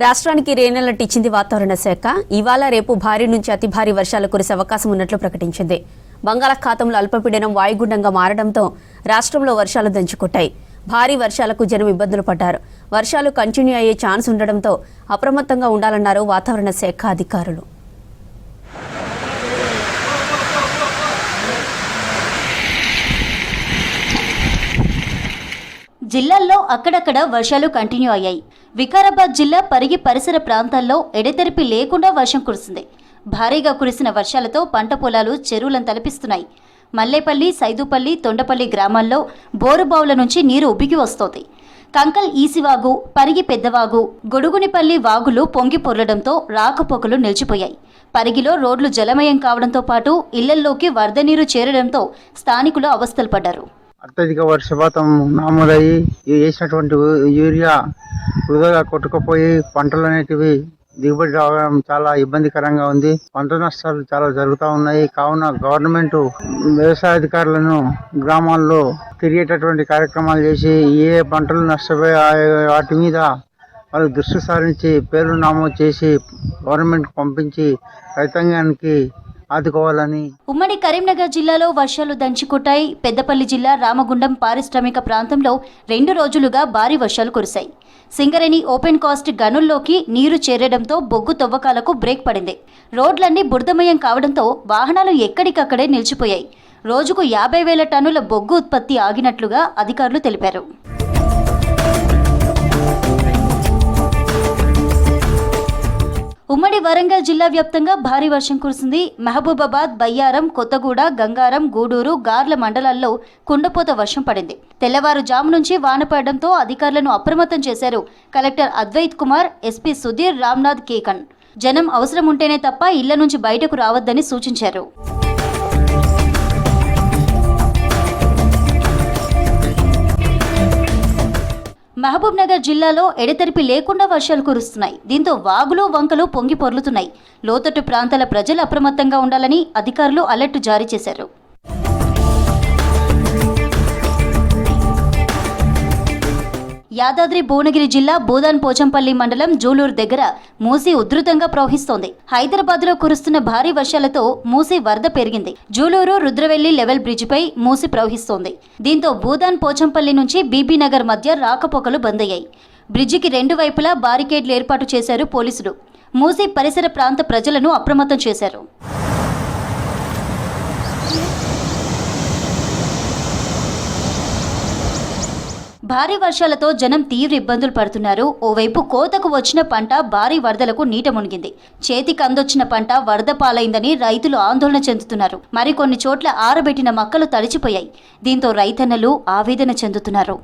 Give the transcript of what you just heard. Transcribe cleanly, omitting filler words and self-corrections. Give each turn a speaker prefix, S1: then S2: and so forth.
S1: రాష్ట్రానికి రేనెలట్ ఇచ్చింది వాతావరణ శాఖ. ఇవాళ రేపు భారీ నుంచి అతి భారీ వర్షాలు కురిసే అవకాశం ఉన్నట్లు ప్రకటించింది. బంగాళాఖాతంలో అల్పపీడనం వాయుగుండంగా మారడంతో రాష్ట్రంలో వర్షాలు దంచుకొట్టాయి. భారీ వర్షాలకు జనం ఇబ్బందులు పడ్డారు. వర్షాలు కంటిన్యూ అయ్యే ఛాన్స్ ఉండడంతో అప్రమత్తంగా ఉండాలన్నారు వాతావరణ శాఖ అధికారులు.
S2: జిల్లాల్లో అక్కడక్కడ వర్షాలు కంటిన్యూ అయ్యాయి. వికారాబాద్ జిల్లా పరిగి పరిసర ప్రాంతాల్లో ఎడతెరిపి లేకుండా వర్షం కురిసింది. భారీగా కురిసిన వర్షాలతో పంట పొలాలు చెరువులను తలపిస్తున్నాయి. మల్లేపల్లి, సైదుపల్లి, తొండపల్లి గ్రామాల్లో బోరుబావుల నుంచి నీరు ఉబ్బికి వస్తోంది. కంకల్ ఈసివాగు, పరిగి పెద్దవాగు, గొడుగునిపల్లి వాగులు పొంగి పొర్లడంతో రాకపోకలు నిలిచిపోయాయి. పరిగిలో రోడ్లు జలమయం కావడంతో పాటు ఇళ్లల్లోకి వరద నీరు చేరడంతో స్థానికులు అవస్థలు పడ్డారు.
S3: అత్యధిక వర్షపాతం నమోదయ్యి వేసినటువంటి యూరియా వృధాగా కొట్టుకుపోయి పంటలు అనేటివి దిగుబడి రావడం చాలా ఇబ్బందికరంగా ఉంది. పంట నష్టాలు చాలా జరుగుతూ ఉన్నాయి. కావున గవర్నమెంట్ వ్యవసాయ అధికారులను గ్రామాల్లో తిరిగేటటువంటి కార్యక్రమాలు చేసి ఏ పంటలు నష్టపోయి వాటి మీద వాళ్ళు దృష్టి సారించి పేర్లు నమోదు చేసి గవర్నమెంట్ పంపించి రైతాంగానికి ఆదుకోవాలని.
S2: ఉమ్మడి కరీంనగర్ జిల్లాలో వర్షాలు దంచికొట్టాయి. పెద్దపల్లి జిల్లా రామగుండం పారిశ్రామిక ప్రాంతంలో 2 రోజులుగా భారీ వర్షాలు కురిశాయి. సింగరేణి ఓపెన్ కాస్ట్ గనుల్లోకి నీరు చేరడంతో బొగ్గు తవ్వకాలకు బ్రేక్ పడింది. రోడ్లన్నీ బురదమయం కావడంతో వాహనాలు ఎక్కడికక్కడే నిలిచిపోయాయి. రోజుకు 50,000 టన్నుల బొగ్గు ఉత్పత్తి ఆగినట్లుగా అధికారులు తెలిపారు. ఉమ్మడి వరంగల్ జిల్లా వ్యాప్తంగా భారీ వర్షం కురిసింది. మహబూబాబాద్, బయ్యారం, కొత్తగూడ, గంగారం, గూడూరు, గార్ల మండలాల్లో కుండపోత వర్షం పడింది. తెల్లవారుజాము నుంచి వాన పడడంతో అధికారులను అప్రమత్తం చేశారు కలెక్టర్ అద్వైత్ కుమార్, ఎస్పీ సుధీర్ రామ్నాథ్ కేకన్. జనం అవసరం ఉంటేనే తప్ప ఇళ్ల నుంచి బయటకు రావద్దని సూచించారు. మహబూబ్ నగర్ జిల్లాలో ఎడతెరిపి లేకుండా వర్షాలు కురుస్తున్నాయి. దీంతో వాగులు, వంకలు పొంగి పొర్లుతున్నాయి. లోతట్టు ప్రాంతాల ప్రజలు అప్రమత్తంగా ఉండాలని అధికారులు అలర్ట్ జారీ చేశారు. యాదాద్రి భువనగిరి జిల్లా బూదాన్ పోచంపల్లి మండలం జూలూరు దగ్గర మూసీ ఉధృతంగా ప్రవహిస్తోంది. హైదరాబాద్లో కురుస్తున్న భారీ వర్షాలతో మూసీ వరద పెరిగింది. జూలూరు రుద్రవెల్లి లెవెల్ బ్రిడ్జిపై మూసీ ప్రవహిస్తోంది. దీంతో బూదాన్ పోచంపల్లి నుంచి బీబీనగర్ మధ్య రాకపోకలు బంద్ అయ్యాయి. బ్రిడ్జికి 2 వైపులా బారికేడ్లు ఏర్పాటు చేశారు పోలీసులు. మూసీ పరిసర ప్రాంత ప్రజలను అప్రమత్తం చేశారు. భారీ వర్షాలతో జనం తీవ్ర ఇబ్బందులు పడుతున్నారు. ఓవైపు కోతకు వచ్చిన పంట భారీ వరదలకు నీట మునిగింది. చేతికి అందొచ్చిన పంట వరద పాలైందని రైతులు ఆందోళన చెందుతున్నారు. మరికొన్ని చోట్ల ఆరబెట్టిన మొక్కలు తడిచిపోయాయి. దీంతో రైతన్నలు ఆవేదన చెందుతున్నారు.